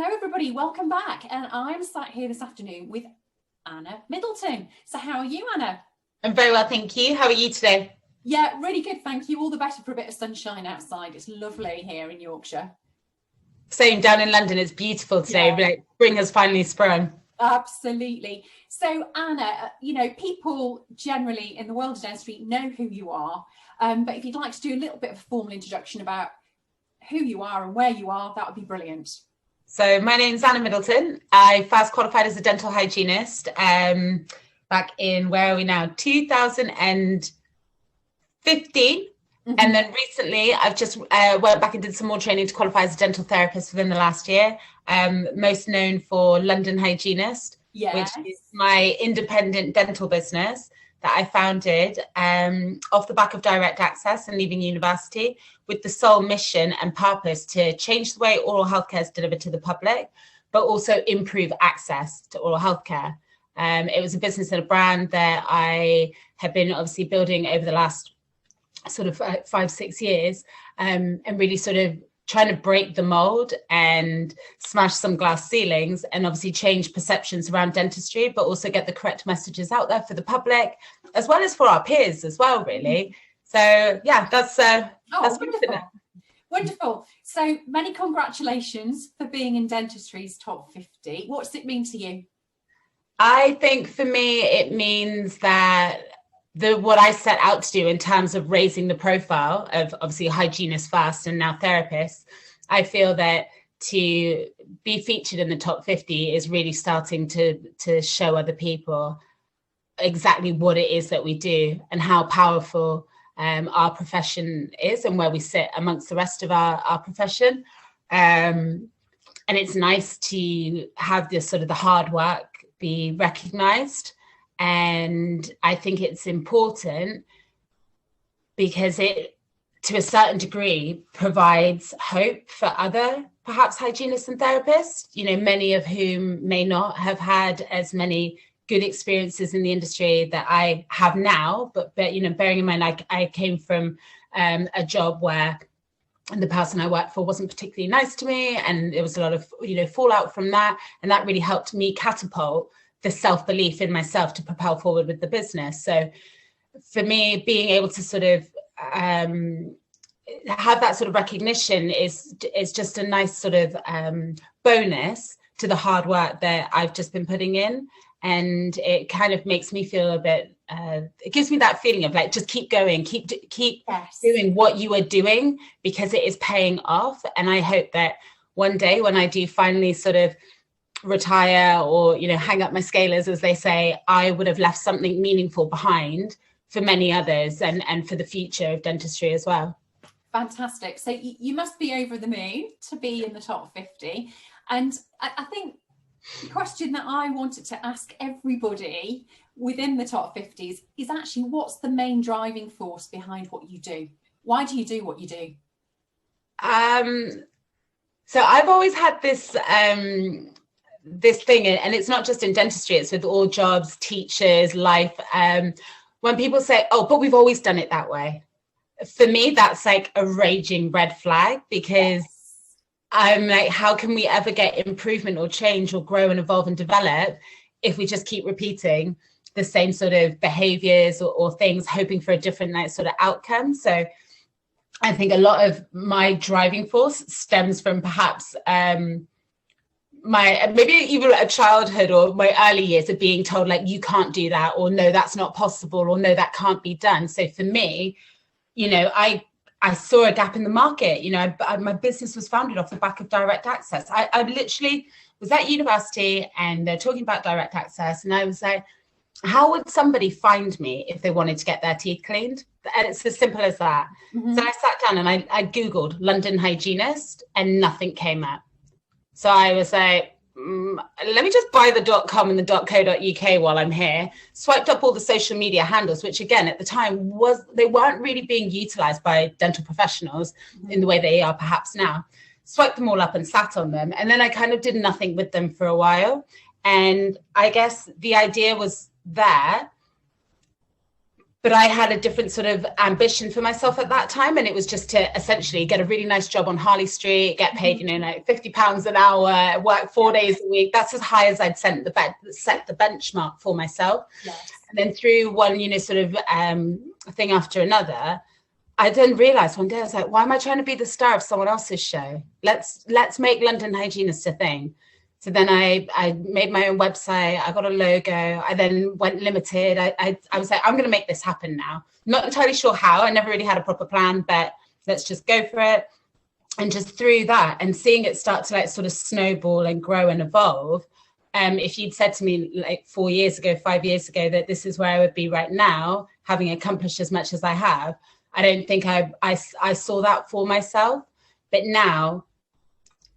Hello everybody, welcome back. And I'm sat here this afternoon with Anna Middleton. So how are you, Anna? I'm very well, thank you. How are you today? Yeah, really good, thank you. All the better for a bit of sunshine outside. It's lovely here in Yorkshire. Same down in London, it's beautiful today, but spring has finally sprung. Absolutely. So Anna, you know, people generally in the world of dentistry know who you are, but if you'd like to do a little bit of a formal introduction about who you are and where you are, that would be brilliant. So my name's Anna Middleton. I first qualified as a dental hygienist back in, where are we now, 2015. And then recently I've just went back and did some more training to qualify as a dental therapist within the last year. Most known for London Hygienist, which is my independent dental business that I founded off the back of direct access and leaving university, with the sole mission and purpose to change the way oral healthcare is delivered to the public, but also improve access to oral healthcare. It was a business and a brand that I have been obviously building over the last sort of 5-6 years, and really sort of trying to break the mold and smash some glass ceilings and obviously change perceptions around dentistry, but also get the correct messages out there for the public as well as for our peers as well, really. So yeah, that's wonderful. Wonderful. So many congratulations for being in dentistry's top 50. What does it mean to you? I think for me, it means that what I set out to do in terms of raising the profile of obviously hygienists first and now therapists, I feel that to be featured in the top 50 is really starting to show other people exactly what it is that we do and how powerful our profession is and where we sit amongst the rest of our profession. And it's nice to have this sort of the hard work be recognized. And I think it's important because it, to a certain degree, provides hope for other, perhaps, hygienists and therapists, you know, many of whom may not have had as many good experiences in the industry that I have now. But you know, bearing in mind, I came from a job where the person I worked for wasn't particularly nice to me, and there was a lot of, you know, fallout from that. And that really helped me catapult the self-belief in myself to propel forward with the business. So for me, being able to sort of have that sort of recognition is just a nice sort of bonus to the hard work that I've just been putting in. And it kind of makes me feel a bit, it gives me that feeling of like, just keep going, keep doing what you are doing, because it is paying off. And I hope that one day when I do finally sort of retire or, you know, hang up my scalers, as they say, I would have left something meaningful behind for many others and for the future of dentistry as well. Fantastic. So you must be over the moon to be in the top 50. And I think the question that I wanted to ask everybody within the top 50s is actually, what's the main driving force behind what you do? Why do you do what you do? So I've always had this thing, and it's not just in dentistry, it's with all jobs, teachers, life. When people say, oh, but we've always done it that way. For me, that's like a raging red flag, because I'm like, how can we ever get improvement or change or grow and evolve and develop if we just keep repeating the same sort of behaviors or things, hoping for a different sort of outcome? So I think a lot of my driving force stems from perhaps my, maybe even a childhood or my early years of being told, like, you can't do that, or no, that's not possible, or no, that can't be done. So for me, you know, I saw a gap in the market. You know, my business was founded off the back of direct access. I literally was at university and they're talking about direct access, and I was like, how would somebody find me if they wanted to get their teeth cleaned? And it's as simple as that. So I sat down and I Googled London Hygienist and nothing came up. So I was like, let me just buy the .com and the .co.uk while I'm here. Swiped up all the social media handles, which again, at the time they weren't really being utilized by dental professionals in the way they are perhaps now. Swiped them all up and sat on them. And then I kind of did nothing with them for a while. And I guess the idea was there, but I had a different sort of ambition for myself at that time. And it was just to essentially get a really nice job on Harley Street, get paid, like £50 an hour, work 4 days a week. That's as high as I'd set the benchmark for myself. Yes. And then through one, sort of thing after another, I then realized one day, I was like, why am I trying to be the star of someone else's show? Let's make London Hygienist a thing. So then I made my own website. I got a logo. I then went limited. I was like, I'm going to make this happen now. Not entirely sure how. I never really had a proper plan, but let's just go for it. And just through that and seeing it start to like sort of snowball and grow and evolve. If you'd said to me like 5 years ago, that this is where I would be right now, having accomplished as much as I have, I don't think I saw that for myself. But now,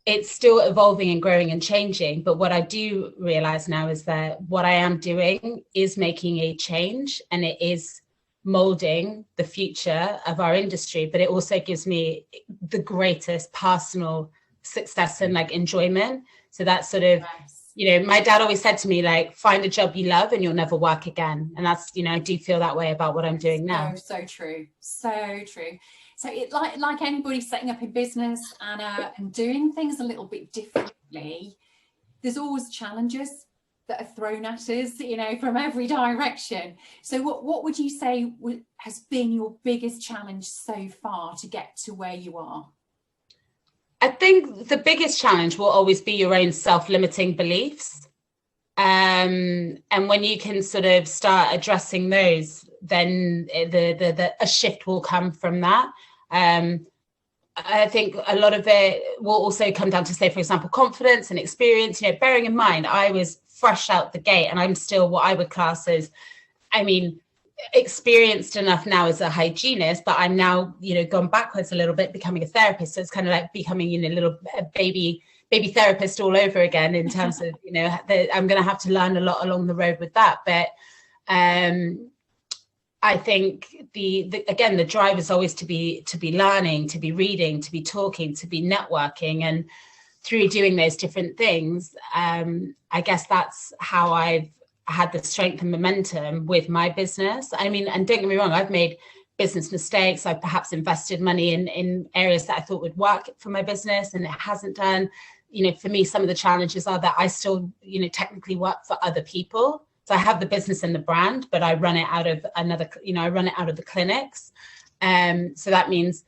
it's still evolving and growing and changing. But what I do realize now is that what I am doing is making a change, and it is molding the future of our industry. But it also gives me the greatest personal success and like enjoyment. So that's sort of, my dad always said to me, like, find a job you love and you'll never work again. And that's, I do feel that way about what I'm doing now. So true. So true. So it like anybody setting up a business, Anna, and doing things a little bit differently, there's always challenges that are thrown at us, from every direction. So what would you say has been your biggest challenge so far to get to where you are? I think the biggest challenge will always be your own self-limiting beliefs. And when you can sort of start addressing those, then a shift will come from that. I think a lot of it will also come down to, say, for example, confidence and experience. Bearing in mind, I was fresh out the gate, and I'm still what I would class as, experienced enough now as a hygienist, but I'm now, gone backwards a little bit, becoming a therapist. So it's kind of like becoming, a little baby therapist all over again in terms of, I'm going to have to learn a lot along the road with that. But I think the drive is always to be learning, to be reading, to be talking, to be networking. And through doing those different things, I guess that's how I've had the strength and momentum with my business. And don't get me wrong, I've made business mistakes. I've perhaps invested money in areas that I thought would work for my business, and it hasn't done. For me, some of the challenges are that I still, technically work for other people. So I have the business and the brand, but I run it out of I run it out of the clinics. So that means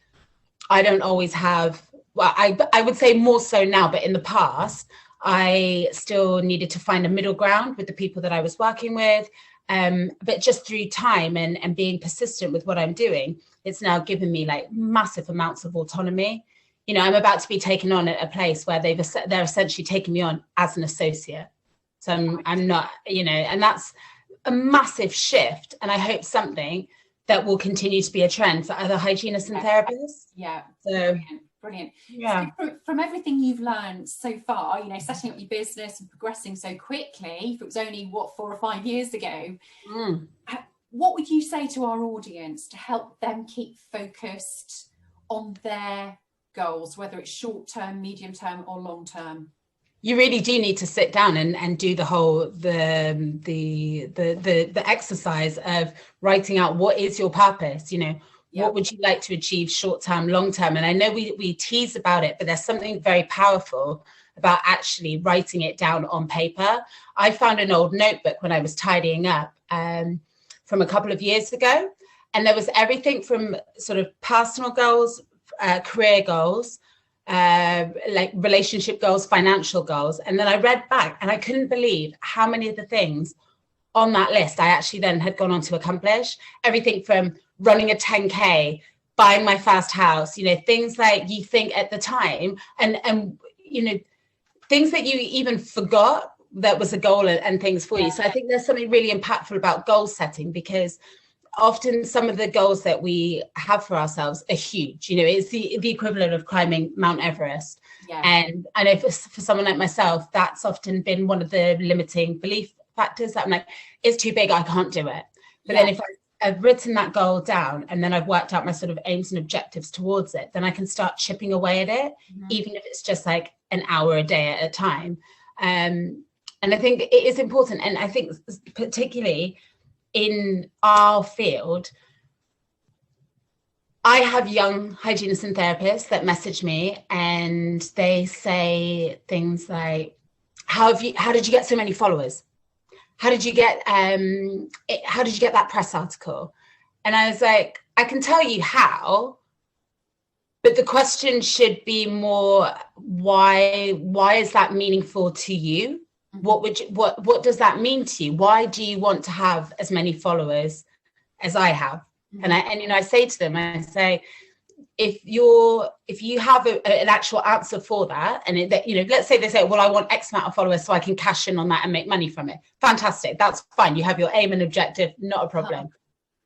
I don't always have, well, I would say more so now, but in the past, I still needed to find a middle ground with the people that I was working with. But just through time and being persistent with what I'm doing, it's now given me like massive amounts of autonomy. I'm about to be taken on at a place where they're essentially taking me on as an associate. So I'm not, and that's a massive shift. And I hope something that will continue to be a trend for other hygienists and therapists. Yeah. So brilliant. Yeah. So from everything you've learned so far, setting up your business and progressing so quickly, if it was only 4 or 5 years ago, what would you say to our audience to help them keep focused on their goals, whether it's short term, medium term, or long term? You really do need to sit down and do the whole the exercise of writing out what is your purpose. What would you like to achieve short term, long term? And I know we tease about it, but there's something very powerful about actually writing it down on paper. I found an old notebook when I was tidying up from a couple of years ago, and there was everything from sort of personal goals, career goals, like relationship goals, financial goals. And then I read back and I couldn't believe how many of the things on that list I actually then had gone on to accomplish. Everything from running a 10K, buying my first house, things like you think at the time and things that you even forgot that was a goal and things for you. So I think there's something really impactful about goal setting, because often some of the goals that we have for ourselves are huge. It's the equivalent of climbing Mount Everest. Yeah. And I know for someone like myself, that's often been one of the limiting belief factors, that I'm like, it's too big, I can't do it. But then if I've written that goal down and then I've worked out my sort of aims and objectives towards it, then I can start chipping away at it, even if it's just like an hour a day at a time. And I think it is important. And I think particularly in our field, I have young hygienists and therapists that message me and they say things like, how did you get so many followers? How did you get that press article? And I was like, I can tell you how, but the question should be more, why is that meaningful to you? What does that mean to you? Why do you want to have as many followers as I have? And I say to them, I say, if you have an actual answer for that, and let's say they say, well, I want X amount of followers so I can cash in on that and make money from it. Fantastic, that's fine. You have your aim and objective, not a problem.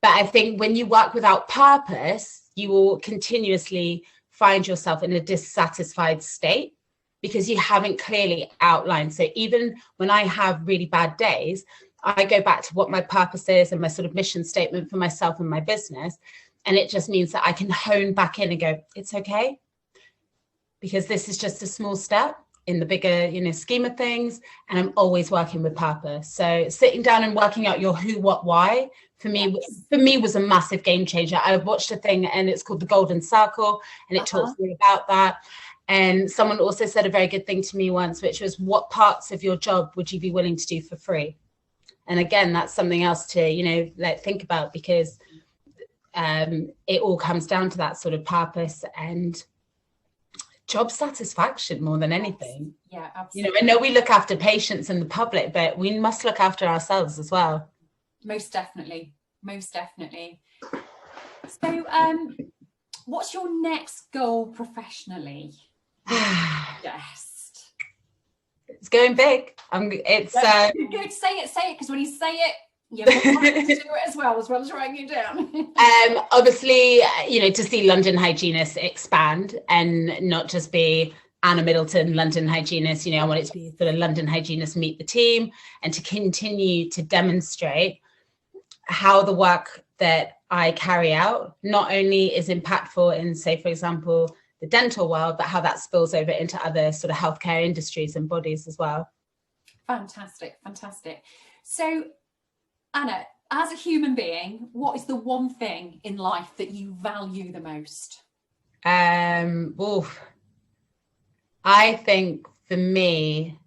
But I think when you work without purpose, you will continuously find yourself in a dissatisfied state because you haven't clearly outlined. So even when I have really bad days, I go back to what my purpose is and my sort of mission statement for myself and my business. And it just means that I can hone back in and go, it's okay, because this is just a small step in the bigger, scheme of things. And I'm always working with purpose. So sitting down and working out your who, what, why, for me was a massive game changer. I watched a thing and it's called The Golden Circle, and it talks all about that. And someone also said a very good thing to me once, which was, what parts of your job would you be willing to do for free? And again, that's something else to, think about, because it all comes down to that sort of purpose and job satisfaction more than anything. Yeah, absolutely. I know we look after patients and the public, but we must look after ourselves as well. Most definitely. So what's your next goal professionally? Yes. It's going big. Good. Say it, because when you say it, you have to do it as well as writing it down. Obviously, to see London Hygienists expand and not just be Anna Middleton, London Hygienist. I want it to be sort of London Hygienists meet the team, and to continue to demonstrate how the work that I carry out not only is impactful in, say, for example, the dental world, but how that spills over into other sort of healthcare industries and bodies as well. Fantastic. So, Anna, as a human being, what is the one thing in life that you value the most? I think for me,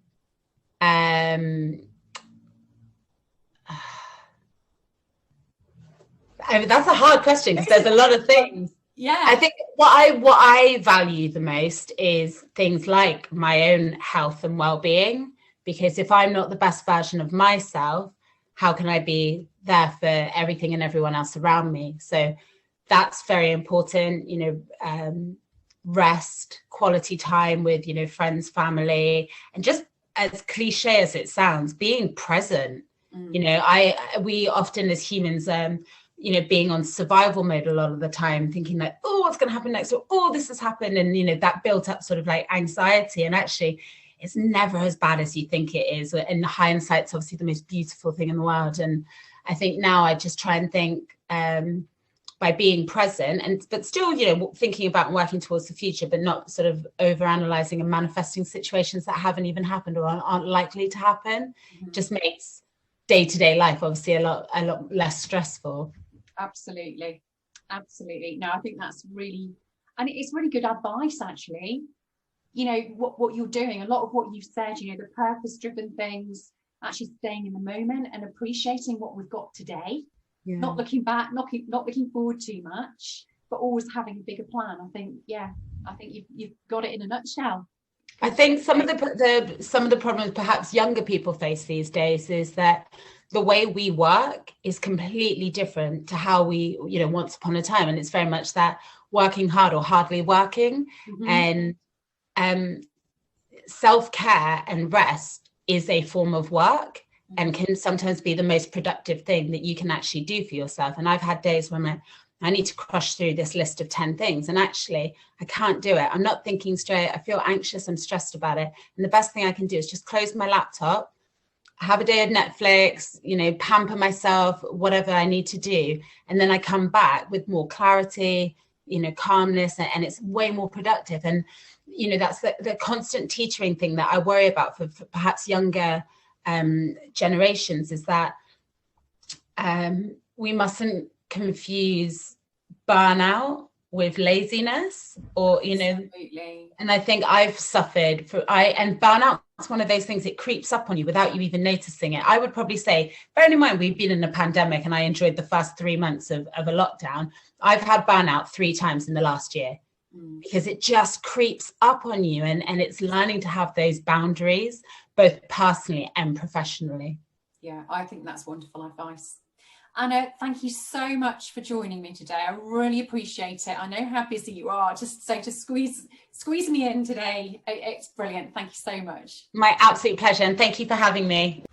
that's a hard question because there's a lot of things. Yeah. I think what I value the most is things like my own health and well-being, because if I'm not the best version of myself, how can I be there for everything and everyone else around me? So that's very important, rest, quality time with, friends, family, and just as cliche as it sounds, being present. We often as humans, being on survival mode a lot of the time, thinking like, oh, what's going to happen next? Or, oh, this has happened. And, that built up sort of like anxiety. And actually, it's never as bad as you think it is. And hindsight's obviously the most beautiful thing in the world. And I think now I just try and think by being present, but still, thinking about working towards the future, but not sort of over-analyzing and manifesting situations that haven't even happened or aren't likely to happen. Just makes day-to-day life obviously a lot less stressful. Absolutely. No, I think that's really, and it's really good advice actually. What you're doing, a lot of what you've said, the purpose-driven things, actually staying in the moment and appreciating what we've got today, not looking back, not looking forward too much, but always having a bigger plan. I think you've got it in a nutshell. I think some of the problems perhaps younger people face these days is that the way we work is completely different to how we, once upon a time. And it's very much that working hard or hardly working. And self-care and rest is a form of work and can sometimes be the most productive thing that you can actually do for yourself. And I've had days when I need to crush through this list of 10 things. And actually, I can't do it. I'm not thinking straight. I feel anxious. I'm stressed about it. And the best thing I can do is just close my laptop, have a day of Netflix, pamper myself, whatever I need to do. And then I come back with more clarity, calmness, and it's way more productive. And, that's the constant teetering thing that I worry about for perhaps younger generations, is that we mustn't confuse burnout with laziness, or, you know, absolutely. And I think I've suffered and burnout is one of those things, it creeps up on you without you even noticing it. I would probably say, bearing in mind, we've been in a pandemic and I enjoyed the first 3 months of a lockdown. I've had burnout 3 times in the last year because it just creeps up on you, and it's learning to have those boundaries, both personally and professionally. Yeah, I think that's wonderful advice. Anna, thank you so much for joining me today. I really appreciate it. I know how busy you are, to squeeze me in today. It's brilliant. Thank you so much. My absolute pleasure, and thank you for having me.